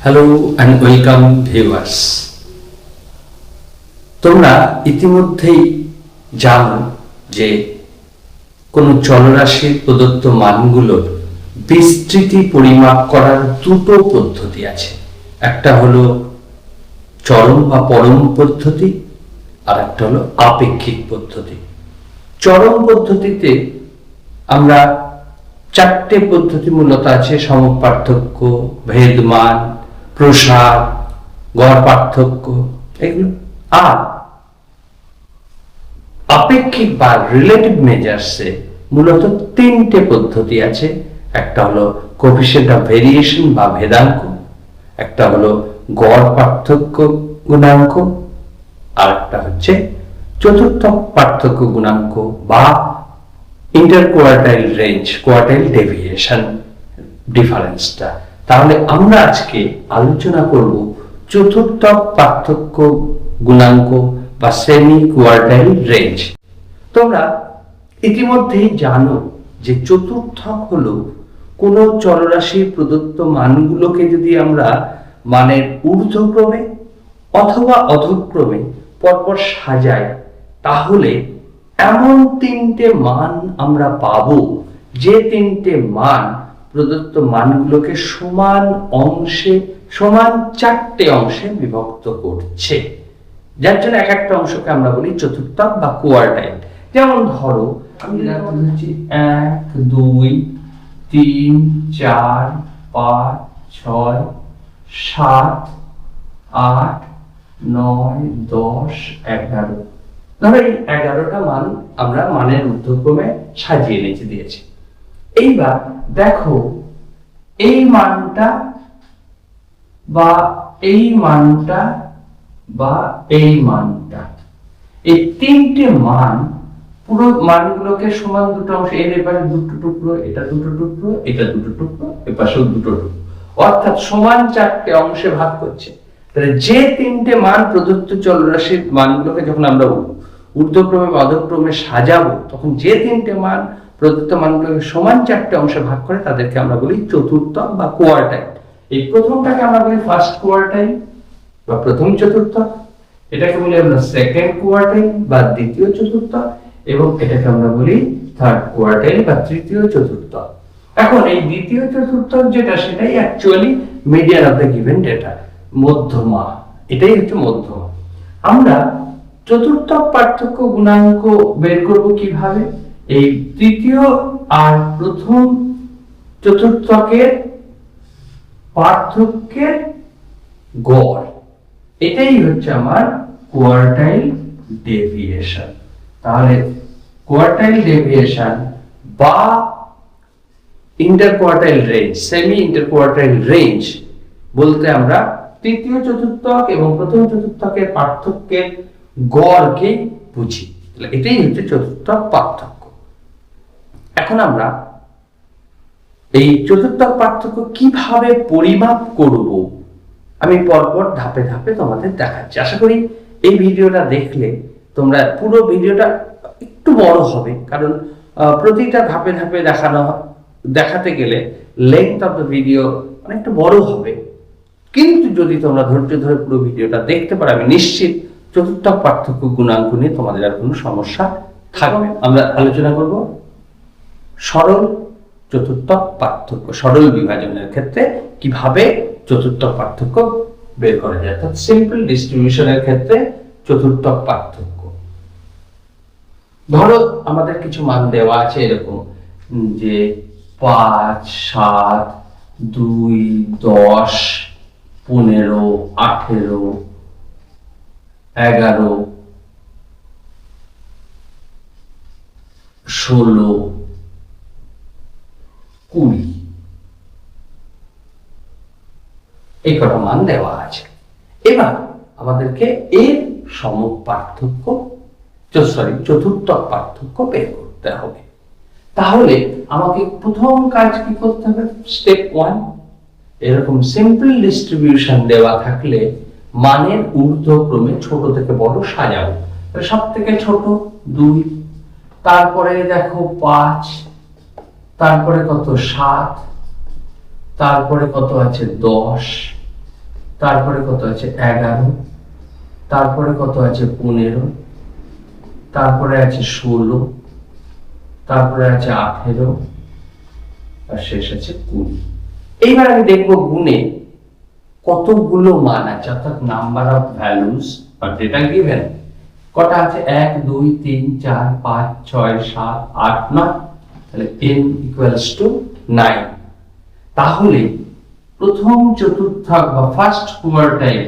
Hello and welcome viewers. তোমরা ইতিমধ্যেই জানো যে কোনো চলরাশির প্রদত্ত মানগুলোর বিস্তৃতি পরিমাপ করার দুটো পদ্ধতি আছে। একটা হলো চরম বা পরম পদ্ধতি, আর একটা হলো আপেক্ষিক পদ্ধতি। চরম পদ্ধতিতে আমরা চারটে পদ্ধতি মূলত আছে: সমপার্থক্য, ভেদমান, প্রসার, গড় পার্থক্য, এগুলো। আর আপেক্ষিক বা রিলেটিভ মেজার্সে মূলত তিনটে পদ্ধতি আছে। একটা হলো কোএফিসিয়েন্ট অফ ভেরিয়েশন বা ভেদাঙ্ক, একটা হলো গড় পার্থক্য গুণাঙ্ক, আর একটা হচ্ছে চতুর্থ পার্থক্য গুণাঙ্ক বা ইন্টারকোয়ার্টাইল রেঞ্জ, কোয়ার্টাইল ডেভিয়েশন ডিফারেন্সটা। তাহলে আমরা আজকে আলোচনা করব চতুর্থ পার্থক্য গুণাঙ্ক বা সেমি কোয়ার্টাইল রেঞ্জ। তোমরা ইতিমধ্যেই জানো যে চতুর্থক হলো কোন চলরাশির প্রদত্ত মানগুলোকে যদি আমরা মানের ঊর্ধ্বক্রমে অথবা অধক্রমে পরপর সাজাই, তাহলে এমন তিনটে মান আমরা পাবো যে তিনটে মান প্রদত্ত মানগুলোকে সমান অংশে, সমান চারটে অংশে বিভক্ত করছে, যার জন্য এক একটা অংশকে আমরা বলি চতুর্থক বা কোয়ার্টাইল। যেমন ধরো আমি বলছি 1 2 3 4 5 6 7 8 9 10 11। ধরো এই 11টা মান আমরা মানের ঊর্ধ্বক্রমে সাজিয়ে নিচে দিয়েছি। এইবার দেখো এই মানটা বা এই মানটা বা এই মানটা, এই তিনটে মান পুরো মানগুলোকে সমান দুটো অংশ, এর এপাশে দুটো টুকরো, এটা দুটো টুকরো, এটা দুটো টুকরো, এপাশেও দুটো টুকরো, অর্থাৎ সমান চারটে অংশে ভাগ করছে। তাহলে যে তিনটে মান প্রদত্ত চলরাশির মানগুলোকে যখন আমরা ঊর্ধ্বক্রমে বা অধক্রমে সাজাবো, তখন যে তিনটে মান প্রদত্ত মানগুলোকে সমান চারটে অংশে ভাগ করে তাদেরকে আমরা বলি চতুর্থক বা কোয়ার্টাইল। এই প্রথমটাকে আমরা বলি ফার্স্ট কোয়ার্টাইল বা প্রথম চতুর্থক, এটাকে বলি আমরা সেকেন্ড কোয়ার্টাইল বা দ্বিতীয় চতুর্থক, এবং এটাকে আমরা বলি থার্ড কোয়ার্টাইল বা তৃতীয় চতুর্থক। এখন এই দ্বিতীয় চতুর্থক যেটা, সেটাই actually median of the given data, মধ্যমা। এটাই হচ্ছে মধ্যমা। আমরা চতুর্থক পার্থক্য গুণাঙ্ক বের করব কিভাবে? এই তৃতীয় আর প্রথম চতুর্থকের পার্থক্যের গড়, এটাই হচ্ছে আমার কোয়ার্টাইল ডেভিয়েশন। তাহলে কোয়ার্টাইল ডেভিয়েশন বা ইন্টারকোয়ার্টাইল রেঞ্জ, সেমি ইন্টারকোয়ার্টাইল রেঞ্জ বলতে আমরা তৃতীয় চতুর্থক এবং প্রথম চতুর্থকের পার্থক্যের গড়কে বুঝি। এটাই হচ্ছে চতুর্থক পার্থক্য। এখন আমরা এই চতুর্থক পার্থক্য কিভাবে পরিমাপ করব আমি পরপর ধাপে ধাপে তোমাদের দেখাচ্ছি। আশা করি এই ভিডিওটা দেখলে তোমরা, পুরো ভিডিওটা একটু বড় হবে, কারণ প্রতিটা ধাপে ধাপে দেখাতে গেলে লেন্থ অফ দ্য ভিডিও অনেকটা বড় হবে। কিন্তু যদি তোমরা ধৈর্য ধরে পুরো ভিডিওটা দেখতে পারো, আমি নিশ্চিত চতুর্থক পার্থক্য গুণাঙ্ক নিয়ে তোমাদের আর কোনো সমস্যা থাকবে। আমরা আলোচনা করব সরল চতুর্থক পার্থক্য, সরল বিভাজনের ক্ষেত্রে কিভাবে চতুর্থক পার্থক্য বের করা যায়, অর্থাৎ সিম্পল ডিস্ট্রিবিউশনের ক্ষেত্রে চতুর্থক পার্থক্য। ধরো আমাদের কিছু মান দেওয়া আছে এরকম যে 5 7 2 10 15 18 11 16 20, এই কটা মান দেওয়া আছে। এবার আমাদেরকে এর সমপার্থক্য, চতুর্থক পার্থক্য বের করতে হবে। তাহলে আমাকে প্রথম কাজ কি করতে হবে? স্টেপ 1, এরকম সিম্পল ডিস্ট্রিবিউশন দেওয়া থাকলে মানের ঊর্ধ্বক্রমে ছোট থেকে বড় সাজাবো। সব থেকে ছোট 2, তারপরে দেখো 5, তারপরে কত 7, তারপরে কত আছে 10, তারপরে কত আছে 11, তারপরে কত আছে 15, তারপরে আছে 16, তারপরে আছে 18, আর শেষ আছে 20। এইবার আমি দেখবো গুণে কতগুলো মান আছে, অর্থাৎ নাম্বার অফ ভ্যালুস বা ডেটা গিভেন কটা আছে, 1 2 3 4 5 6 7 8 9, তাহলে n ইকুয়ালস টু 9। তাহলে প্রথম চতুর্থাংশ বা ফার্স্ট কোয়ার্টাইল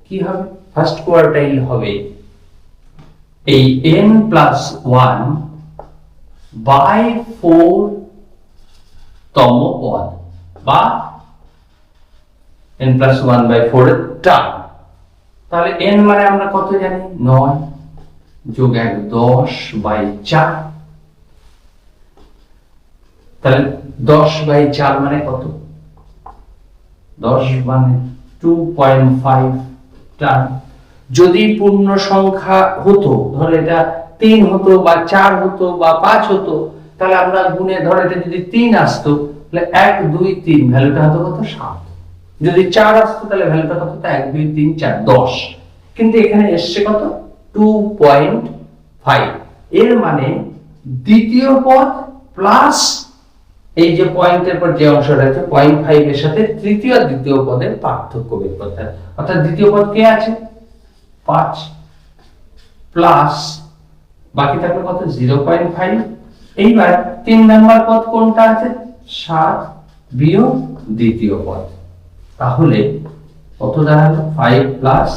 কি হবে? ফার্স্ট কোয়ার্টাইল হবে এই n প্লাস 1 বাই 4 তম পদ বা n প্লাস 1 বাই 4 এর টার্ম। তাহলে n মানে আমরা কত জানি, 9 যোগ 1 10 বাই 4। তাহলে 10 বাই 4 মানে কত, 10 মানে 2.5 টার্ম। যদি পূর্ণ সংখ্যা হতো, ধরে এটা 3 হতো বা 4 হতো বা 5 হতো, তাহলে আমরা গুণে ধরে এটা যদি 3 আসতো তাহলে 1 2 3 ভ্যালুটা হতো কত, 7। যদি 4 আসতো তাহলে ভ্যালুটা কত হতো, 1 2 3 4 10। কিন্তু এখানে এসছে কত, 2.5। এর মানে দ্বিতীয় পদ প্লাস এই যে পয়েন্টের পর যে অংশটা আছে 0.5 এর সাথে তৃতীয় আর দ্বিতীয় পদের পার্থক্য বের করতে হবে। অর্থাৎ দ্বিতীয় পদ কে আছে, 5 প্লাস বাকি থাকলো কত, 0.5। এইবার 3 নাম্বার পদ কোনটা আছে, 7 বিয়োগ দ্বিতীয় পদ। তাহলে কত দাঁড়ালো, 5 প্লাস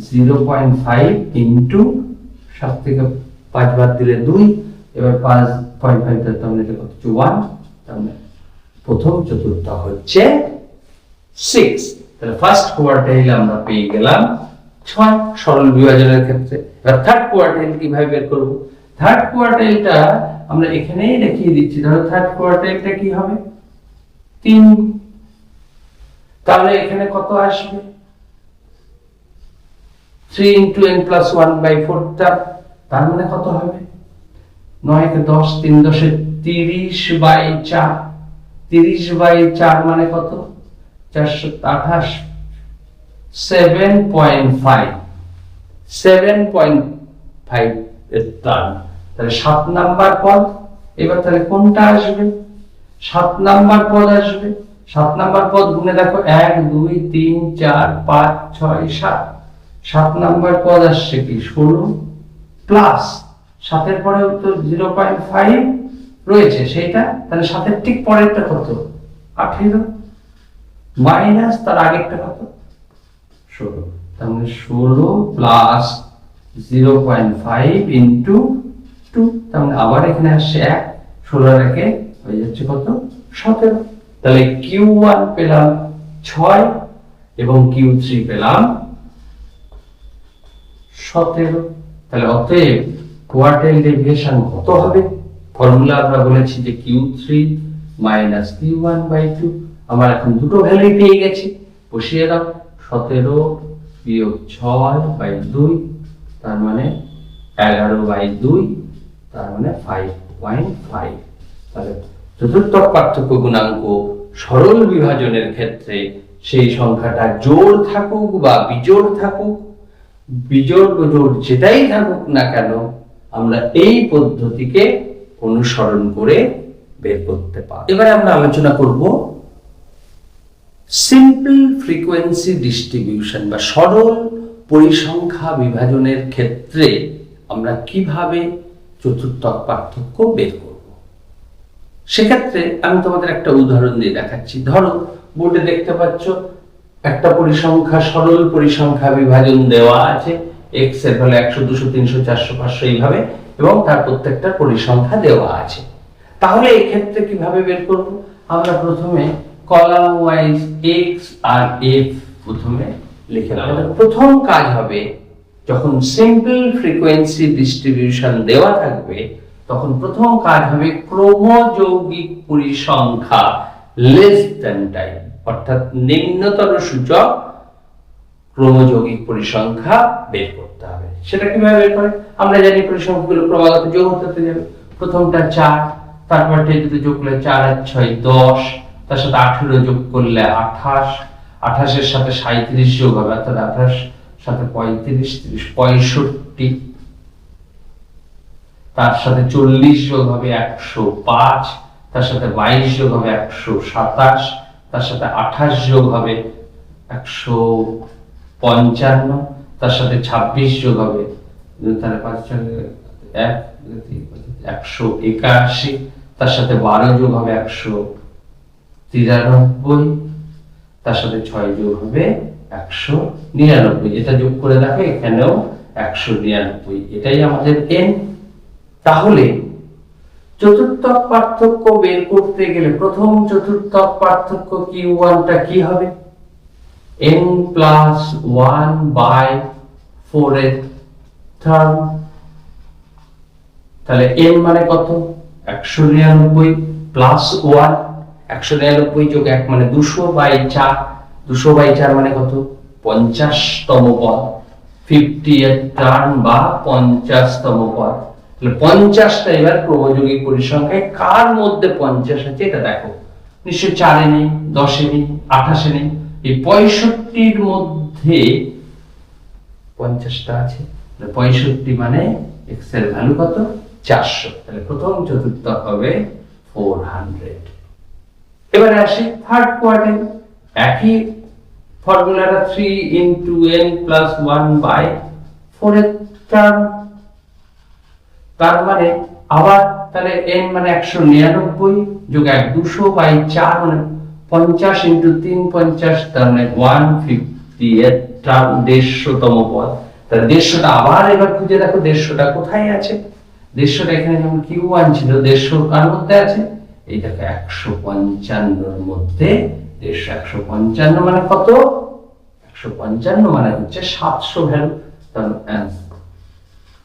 0.5 ইনটু 7 থেকে 5 বাদ দিলে 2, এবার 5.5 ধরতে হবে, এটা কত, 1। তাহলে প্রথম চতুর্থাংশ হচ্ছে 6। তাহলে ফার্স্ট কোয়ার্টাইল আমরা পেয়ে গেলাম 6 সরল বিভাজনের ক্ষেত্রে। এবার থার্ড কোয়ার্টাইল কিভাবে বের করব? থার্ড কোয়ার্টাইলটা আমরা এখানেই দেখিয়ে দিচ্ছি। ধরো থার্ড কোয়ার্টাইলটা কি হবে, 3। তাহলে এখানে কত আসবে, 3 into n plus 1 by 4 টা। তার মানে কত হবে, 9 কে 10, 3 10 30 বাই 4। 30 বাই 4 মানে কত, 428, 7.5 এর টার্ম। তাহলে 7 নাম্বার পদ। এবার তাহলে কোনটা আসবে, 7 নাম্বার পদ আসবে। 7 নাম্বার পদ গুণে দেখো, 1 2 3 4 5 6 7। 7 নাম্বার পদ আসছে কি, 16 প্লাস 7 এর পরে তো 0.5 রয়েছে সেইটা, তাহলে 7 এর ঠিক পরেরটা কত, 18 মাইনাস তার আগেরটা কত, 16। তাহলে 16 প্লাস 0.5 ইনটু 2, তাহলে আবার এখানে আসছে 1, 16 এর একে হয়ে যাচ্ছে কত, 17। তাহলে Q1 পেলাম 6 এবং Q3 পেলাম 17। তাহলে অতএব কোয়ার্টাইল ডেভিয়েশন কত হবে? ফর্মুলা আমরা বলেছি যে Q3 মাইনাস Q1 বাই 2। আমার এখন দুটো ভ্যালু পেয়ে গেছি, বসিয়ে দাও। 17 বিয়োগ 6 বাই 2, তার মানে 11 বাই 2, তার মানে 5.5। তাহলে চতুর্থ পার্থক্য গুণাঙ্ক সরল বিভাজনের ক্ষেত্রে সেই সংখ্যাটা জোড় থাকুক বা বিজোড় থাকুক, বিজোড় জোড় যেটাই থাকুক না কেন, আমরা এই পদ্ধতিকে অনুসরণ করে বের করতে পারি। এবারে আমরা আলোচনা করব সিম্পল ফ্রিকোয়েন্সি ডিস্ট্রিবিউশন বা সরল পরিসংখ্যা বিভাজনের ক্ষেত্রে আমরা কিভাবে চতুর্থ পার্থক্য বের করব। সেক্ষেত্রে আমি তোমাদের একটা উদাহরণ দিয়ে দেখাচ্ছি। ধরো বোর্ডে দেখতে পাচ্ছ একটা পরিসংখ্যা, সরল পরিসংখ্যা বিভাজন দেওয়া আছে, x এর ভ্যালু 100 200 300 400 500 এইভাবে, এবং তার প্রত্যেকটা পরিসংখ্যা দেওয়া আছে। তাহলে এই ক্ষেত্রে কিভাবে বের করব? আমরা প্রথমে কলাম ওয়াইজ x আর f প্রথমে লিখে নেব। প্রথম কাজ হবে, যখন সিম্পল ফ্রিকোয়েন্সি ডিস্ট্রিবিউশন দেওয়া থাকবে তখন প্রথম কাজ হবে ক্রমযৌগিক পরিসংখ্যা লেস দ্যান টাইপ, অর্থাৎ নিম্নতর সূচক ক্রমযৌগিক পরিসংখ্যা বের করতে হবে। সেটা কিভাবে বের করে? আমরা জানি পরিসংখ্যাগুলো ক্রমাগত যোগ হতে যাবে। প্রথমটা 4, তারপরটা যদি যোগ করলে 4 আর 6 10, তার সাথে 18 যোগ করলে 28, 28-এর সাথে 37 যোগ হবে, অর্থাৎ 28 সাথে 35, 30, 65, তার সাথে 40 যোগ হবে 105, তার সাথে 22 যোগ হবে 127, তার সাথে 28 যোগ হবে 155, তার সাথে 26 যোগ হবে তাহলে 181, তার সাথে 12 যোগ হবে 193, তার সাথে 6 যোগ হবে 199। এটা যোগ করে দেখো এখানেও 199, এটাই আমাদের n। তাহলে চতুর্থক পার্থক্য বের করতে গেলে প্রথম চতুর্থক পার্থক্য Q1টা কি হবে? n প্লাস 1/4 এর টার্ম। তাহলে n মানে কত? 199 প্লাস 1, 199 যোগ 1 মানে 200/4, 200/4 মানে কত? 50তম পদ, 50 এর টার্ম বা 50তম পদ। তাহলে 50টা এবার ক্রমযৌগিক পরিসংখ্যায় কার মধ্যে 50 আছে এটা দেখো। নিশ্চয় 4 এ নেই, 10 এ নেই, 28 এ নেই, এই 65 এর মধ্যে 50টা আছে। 65 মানে x এর ভ্যালু কত? 400। তাহলে প্রথম চতুর্থক হবে 400। এবারে আসি থার্ড কোয়ার্টাইল। একই ফর্মুলাটা 3 into n plus 1/4 এর টার্ম। তার মানে আবার তাহলে n মানে 199 যোগ 1 200/4 মানে 50 into 3 50, তার মানে 150 এর টার্ম, 150তম পদ। তাহলে 150টা আবার এবার খুঁজে দেখো 150টা কোথায় আছে। 150টা এখানে যেমন Q1 ছিল, 150 কার মধ্যে আছে? এই দেখো 155 এর মধ্যে। 155 মানে কত? 155 মানে হচ্ছে 700 ভ্যালু। তাহলে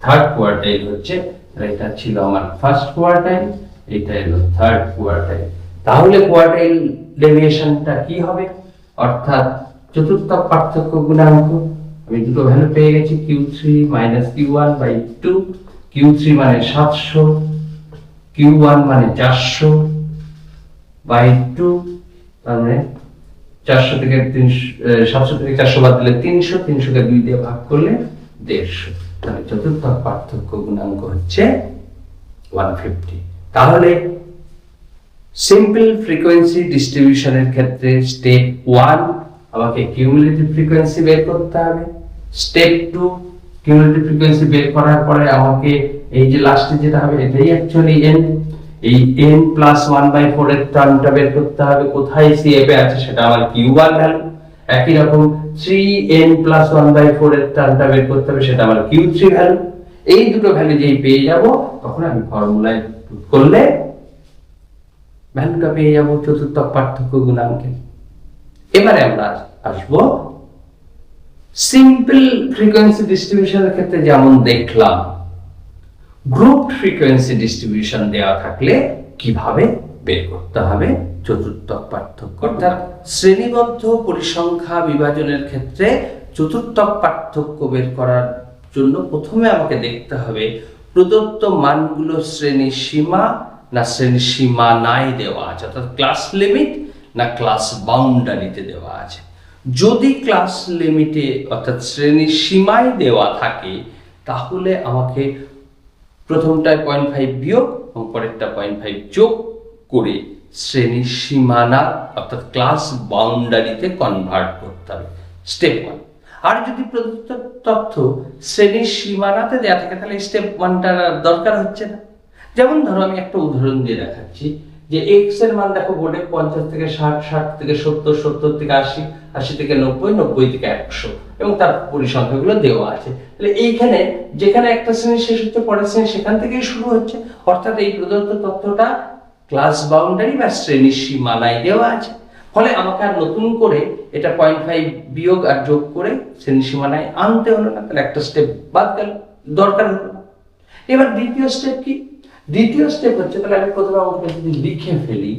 থার্ড কোয়ার্টাইল হচ্ছে, এটা ছিল আমার ফার্স্ট কোয়ার্টাইল, এটা হলো থার্ড কোয়ার্টাইল। তাহলে কোয়ার্টাইল ডেভিয়েশনটা কি হবে? অর্থাৎ চতুর্থক পার্থক্য গুণাঙ্ক আমি দুটো ভ্যালু পেয়ে গেছি, Q3 - Q1/2। Q3 মানে 700, Q1 মানে 400/2, তার মানে 400 থেকে 700 থেকে 400 বাদ দিলে 300, 300 কে 2 দিয়ে ভাগ করলে 150। তাহলে চতুর্থক পার্থক্য গুণাঙ্ক হচ্ছে 150। তাহলে সিম্পল ফ্রিকোয়েন্সি ডিস্ট্রিবিউশনের ক্ষেত্রে স্টেপ 1 আমাকে কিউমুলেটিভ ফ্রিকোয়েন্সি বের করতে হবে। স্টেপ 2 কিউমুলেটিভ ফ্রিকোয়েন্সি বের করার পরে আমাকে এই যে লাস্টে যেটা হবে এটাই অ্যাকচুয়ালি n, এই n প্লাস 1/4 এর টার্মটা বের করতে হবে। কোথায় CF এ আছে সেটা আমার Q1 ভ্যালু। একই রকম 3n প্লাস 1/4 এর টার্মটা বের করতে হবে, সেটা আমার Q3 ভ্যালু। এই দুটো ভ্যালু যেই পেয়ে যাব তখন আমি ফর্মুলায় পুট করলে ভ্যালুটা পেয়ে যাব চতুর্থক পার্থক্য গুণাঙ্কে। এবারে আমরা আসবো সিম্পল ফ্রিকোয়েন্সি ডিস্ট্রিবিউশনের ক্ষেত্রে যেমন দেখলাম, গ্রুপ ফ্রিকোয়েন্সি ডিস্ট্রিবিউশন দেওয়া থাকলে কিভাবে বের করতে হবে চতুর্থক পার্থক্য। অর্থাৎ শ্রেণীবদ্ধ পরিসংখ্যা বিভাজনের ক্ষেত্রে চতুর্থক পার্থক্য বের করার জন্য প্রথমে আমাকে দেখতে হবে প্রদত্ত মানগুলো শ্রেণী সীমা না শ্রেণী সীমানায় দেওয়া আছে, অর্থাৎ ক্লাস লিমিট না ক্লাস বাউন্ডারিতে দেওয়া আছে। যদি ক্লাস লিমিটে অর্থাৎ শ্রেণী সীমায় দেওয়া থাকে তাহলে আমাকে প্রথমটায় 0.5 বিয়োগ এবং পরেরটা 0.5 যোগ করে শ্রেণী সীমানা অর্থাৎ ক্লাস বাউন্ডারিতে কনভার্ট করতে হবে, স্টেপ 1। আর যদি প্রদত্ত তথ্য শ্রেণী সীমানাতে দেওয়া থাকে তাহলে স্টেপ 1টার দরকার হচ্ছে না। যেমন ধরো আমি একটা উদাহরণ দিয়ে দেখাচ্ছি যে x এর মান দেখো বোর্ডে 50 থেকে 60, 60 থেকে 70, 70 থেকে 80, 80 থেকে 90, 90 থেকে 100 এবং তার পরিসংখ্যাগুলো দেওয়া আছে। তাহলে এইখানে যেখানে একটা শ্রেণী শেষ হচ্ছে পরের শ্রেণী সেখান থেকেই শুরু হচ্ছে, অর্থাৎ এই প্রদত্ত তথ্যটা ক্লাস বাউন্ডারি বা শ্রেণী সীমানায় দেওয়া আছে। ফলে আমাকে আর নতুন করে এটা 0.5 বিয়োগ আর যোগ করে শ্রেণী সীমানায় আনতে হলো না, তাহলে একটা স্টেপ বাদ গেল, দরকার হলো না। এবার দ্বিতীয় স্টেপ কি? দ্বিতীয় স্টেপ হচ্ছে, তাহলে আমি প্রথমে অঙ্কটা যদি লিখে ফেলি,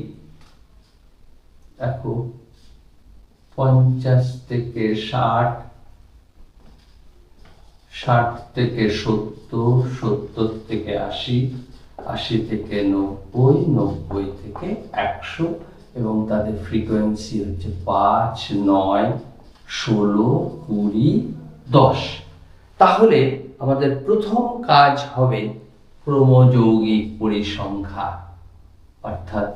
দেখো 50 থেকে 60, 60 থেকে 70, 70 থেকে 80, 80 থেকে 90, 90 থেকে 100, এবং তাদের ফ্রিকোয়েন্সি হচ্ছে 5, 9, 16, 20, 10। তাহলে আমাদের প্রথম কাজ হবে ক্রমযৌগিক পরিসংখ্যা, অর্থাৎ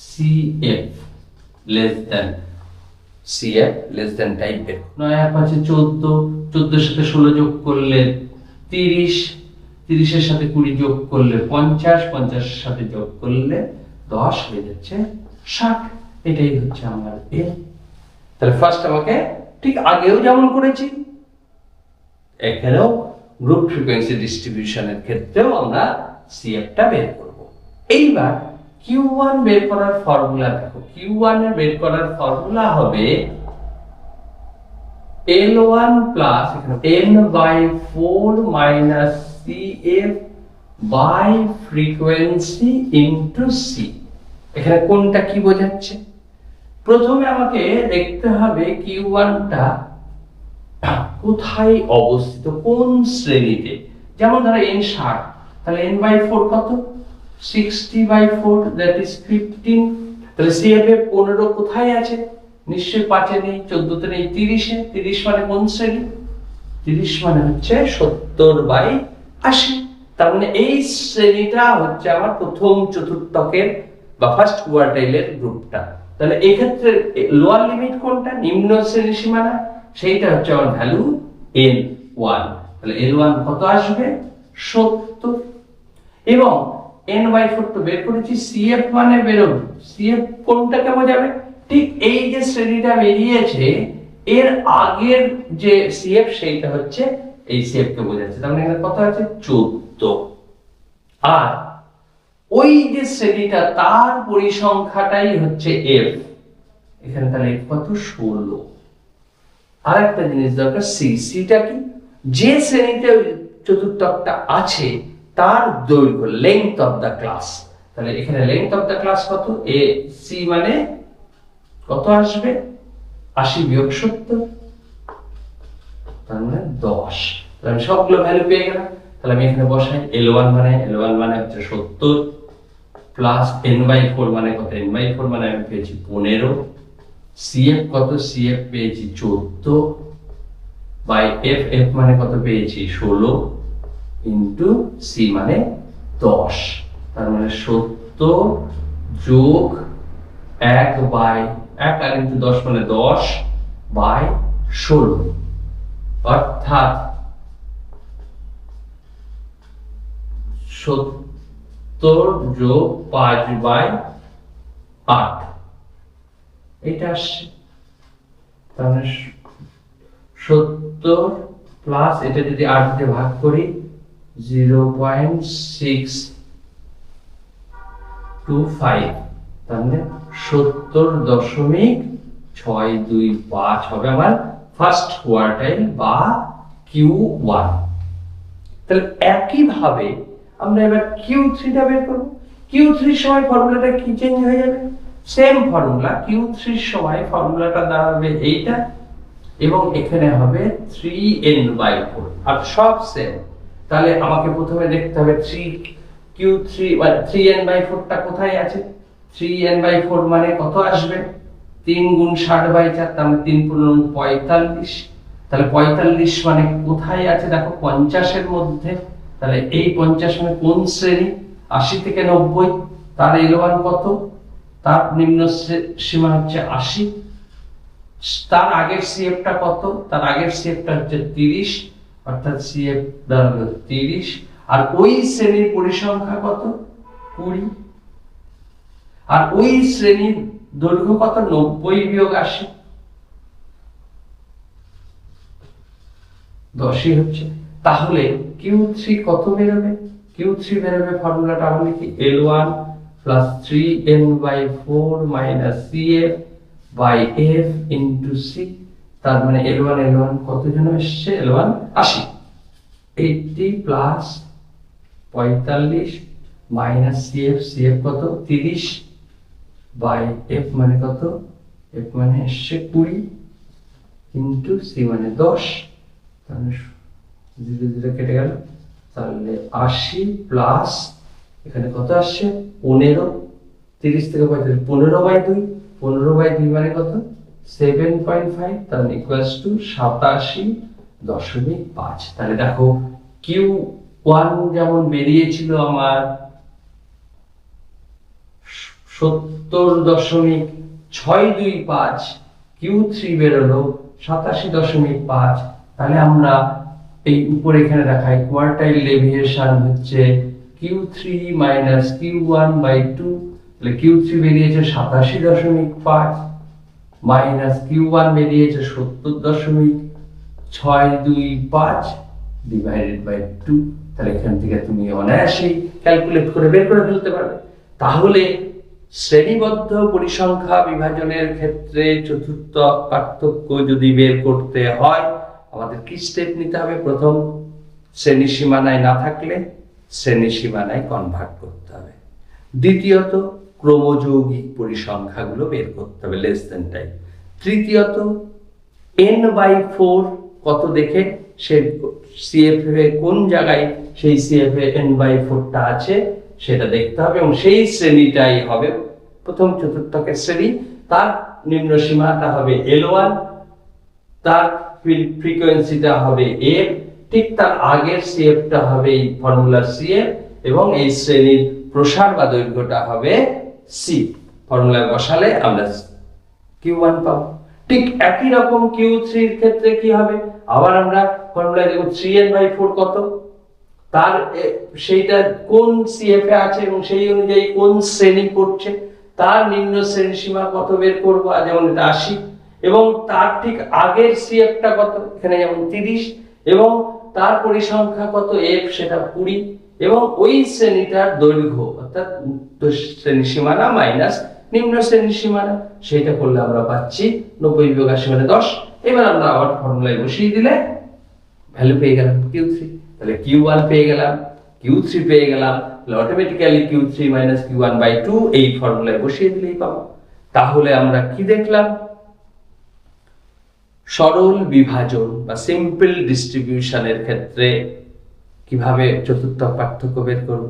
CF লেস দেন টাইপের। 9 আর 5 14, 14 সাথে 16 যোগ করলে 30, 30 এর সাথে 20 যোগ করলে 50, 50 এর সাথে যোগ করলে 10 হয়ে যাচ্ছে 60। এটাই হচ্ছে আমার এর। তাহলে ফার্স্ট আমাকে ঠিক আগেও যেমন করেছি এখানেও গ্রুপ ফ্রিকোয়েন্সি ডিস্ট্রিবিউশনের ক্ষেত্রেও আমরা CF-টা বের করব। এইবার Q1 বের করার ফর্মুলা দেখো। Q1 এর বের করার ফর্মুলা হবে L1 plus N/4 minus CF by frequency into C। এখানে কোনটা কি বোঝাচ্ছে? প্রথমে আমাকে দেখতে হবে Q1টা কোথায় অবস্থিত, কোন শ্রেণীতে। যেমন ধরো n 60, তাহলে n/4 কত? 60/4, দ্যাট ইজ 15। তাহলে CF এ 15 কোথায় আছে? নিশ্চয়ই 5 এ নেই, 14 তে নেই, 30 এ। 30 মানে কোন শ্রেণী? 30 মানে হচ্ছে 70/80। তার মানে এই শ্রেণীটা হচ্ছে আমার প্রথম চতুর্থকের বা ফার্স্ট কোয়ার্টাইলের গ্রুপটা। তাহলে এই ক্ষেত্রে লোয়ার লিমিট কোনটা? নিম্ন শ্রেণী সীমানা, সেইটা হচ্ছে আমার ভ্যালু L1। তাহলে L1 কত আসবে? 70। এবং n/4 তো বের করেছি, CF মানে বেরোবে। CF কোনটাকে বোঝাবে? ঠিক এই যে শ্রেণীটা বেরিয়েছে এর আগের যে CF সেইটা হচ্ছে এই CF কে বোঝাচ্ছে। তার মানে এখানে কত আছে? 14। আর ওই যে শ্রেণীটা তার পরিসংখ্যাটাই হচ্ছে F। এখানে তাহলে F কত? 16। আর একটা জিনিস দরকার, সিটা কি? যে শ্রেণীতে চতুর্থকটা আছে তার দৈর্ঘ্য, লেংথ অফ দা ক্লাস। তাহলে এখানে লেংথ অফ দা ক্লাস কত? AC মানে কত আসবে? 80 বিয়োগ 70, তার মানে 10। তাহলে আমি সবগুলো ভ্যালু পেয়ে গেলাম। তাহলে আমি এখানে বসাই L1 মানে হচ্ছে 70 প্লাস n/4 মানে কত? n/4 মানে আমি পেয়েছি 15। CF কত? CF পেয়েছি 14 বাই F মানে কত পেয়েছি? 16 ইনটু C মানে 10। তার মানে 70 যোগ 1 আর ইনটু 10 মানে 10/16, অর্থাৎ 70 যোগ 5/8 এটা আসছে। তাহলে 70 প্লাস এটা যদি 8 দিয়ে ভাগ করি 0.625, তাহলে 70.625 হবে আমার ফার্স্ট কোয়ার্টাইল বা Q1। তাহলে একই ভাবে আমরা এবার Q3টা বের করব। Q3 সময় ফর্মুলাটা কি চেঞ্জ হয়ে যাবে? Same formula. Q3 সময় ফর্মুলাটা দাঁড়াবে এইটা এবং এখানে হবে 3n/4, আর সব সেম। তাহলে আমাকে প্রথমে দেখতে হবে Q3 মানে 3n/4টা কোথায় আছে? 3n/4 মানে কত আসবে? 3 গুণ 60/4, তার মানে 3 পূর্ণ 45। তাহলে 45 মানে কোথায় আছে? দেখো 50 এর মধ্যে। তাহলে এই 50 মানে কোন শ্রেণী? 80 থেকে 90। তার L1 কত? তার নিম্ন সীমা হচ্ছে 80। তার আগের CF-টা কত? তার আগের CF-টা হচ্ছে 30, অর্থাৎ CF দাঁড়ালো 30। আর ওই শ্রেণীর পরিসংখ্যা কত? 20। আর ওই শ্রেণীর দৈর্ঘ্য কত? 90 বিয়োগ 80, 10ই হচ্ছে। তাহলে Q3 কত বেরোবে? Q3 বেরোবে, ফর্মুলাটা আমরা লিখি L1 plus 3n/4 minus CF by F into C। তার মানে L1 কত জন এসছে? L1 80। 80 প্লাস 45 মাইনাস CF কত? 30 বাই F মানে কত? F মানে এসছে 20 ইনটু C মানে 10। তাহলে 0 0 কেটে গেল। তাহলে 80 প্লাস এখানে কত আসছে? 15। 30 থেকে 45, 15/2, 15/2 মানে কত? 7.5, তাহলে ইকুয়ালস টু 87.5। তাহলে দেখো Q1 যেমন বেরিয়েছিল আমার 70.625, Q3 বেরোলো 87.5। তাহলে আমরা এই উপরে এখানে দেখাই কোয়ার্টাইল ডেভিয়েশন হচ্ছে Q3 মাইনাস Q1/2, তাহলে Q3 বেরিয়েছে 87.5 মাইনাস Q1 বেরিয়েছে 70.625 ডিভাইডেড বাই 2। তাহলে এখান থেকে তুমি অনায়াসেই ক্যালকুলেট করে বের করে ফেলতে পারবে। তাহলে শ্রেণীবদ্ধ পরিসংখ্যা বিভাজনের ক্ষেত্রে চতুর্থ পার্থক্য যদি বের করতে হয় আমাদের কি স্টেপ নিতে হবে? প্রথম, শ্রেণী সীমানায় না থাকলে শ্রেণী সীমানায় কনভার্ট করতে হবে। দ্বিতীয়ত, ক্রমযৌগিক পরিসংখ্যাগুলো বের করতে হবে, লেস দেন টাইপ। তৃতীয়ত, n/4 কত দেখে সে সিএফএ কোন জায়গায় সেই সিএফএ n/4টা আছে সেটা দেখতে হবে, এবং সেই শ্রেণীটাই হবে প্রথম চতুর্থকের শ্রেণী। তার নিম্ন সীমাটা হবে L1, তার ফ্রিকোয়েন্সিটা হবে f, ঠিক তার আগের সিএফটা হবে এই ফর্মুলার সিএফ, এবং এই শ্রেণীর প্রসার বা দৈর্ঘ্যটা হবে সি। ফর্মুলায় বসালে আমরা Q1 পাবো। ঠিক একই রকম Q3 এর ক্ষেত্রে কি হবে? আবার আমরা ফর্মুলায় দেখব 3n/4 কত, তার সেইটা কোন সিএফ এ আছে এবং সেই অনুযায়ী কোন শ্রেণী পড়ছে, তার নিম্ন শ্রেণী সীমা কত বের করব, যেমন এটা 80, এবং তার ঠিক আগের সিএফটা কত, এখানে যেমন 30, এবং তার পরিসংখ্যা কত f, সেটা 20, এবং ওই শ্রেণীটার দৈর্ঘ্য অর্থাৎ শ্রেণী সীমানা মাইনাস নিম্ন শ্রেণী সীমানা, সেটা করলে আমরা পাচ্ছি 90 - 80 মানে 10। এবার আমরা আবার ফর্মুলায় বসিয়ে দিলে ভ্যালু পেয়ে গেলাম Q3। তাহলে Q1 পেয়ে গেলাম, Q3 পেয়ে গেলাম, তাহলে অটোমেটিক্যালি Q3 মাইনাস Q1/2 এই ফর্মুলায় বসিয়ে দিলেই পাবো। তাহলে আমরা কি দেখলাম? সরল বিভাজন বা সিম্পল ডিস্ট্রিবিউশনের ক্ষেত্রে কিভাবে চতুর্থ পার্থক্য বের করব।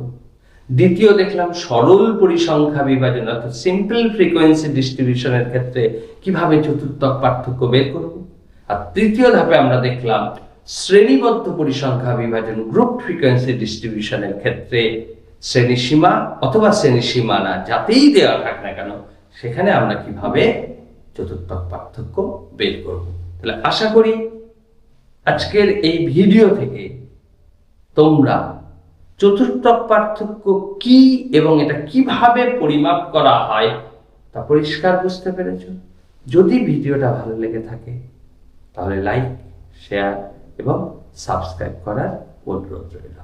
দ্বিতীয় দেখলাম সরল পরিসংখ্যা বিভাজন অর্থাৎ সিম্পল ফ্রিকোয়েন্সি ডিস্ট্রিবিউশনের ক্ষেত্রে কিভাবে চতুর্থ পার্থক্য বের করব। আর তৃতীয় ধাপে আমরা দেখলাম শ্রেণীবদ্ধ পরিসংখ্যা বিভাজন গ্রুপ ফ্রিকোয়েন্সি ডিস্ট্রিবিউশনের ক্ষেত্রে শ্রেণী সীমা অথবা শ্রেণী সীমানা যাতেই দেওয়া থাক না কেন সেখানে আমরা কিভাবে চতুর্থ পার্থক্য বের করব। তাহলে আশা করি আজকের এই ভিডিও থেকে তোমরা চতুর্থ পার্থক্য কি এবং এটা কিভাবে পরিমাপ করা হয় তা পরিষ্কার বুঝতে পেরেছো। যদি ভিডিওটা ভালো লেগে থাকে তাহলে লাইক, শেয়ার এবং সাবস্ক্রাইব করার অনুরোধ রইল।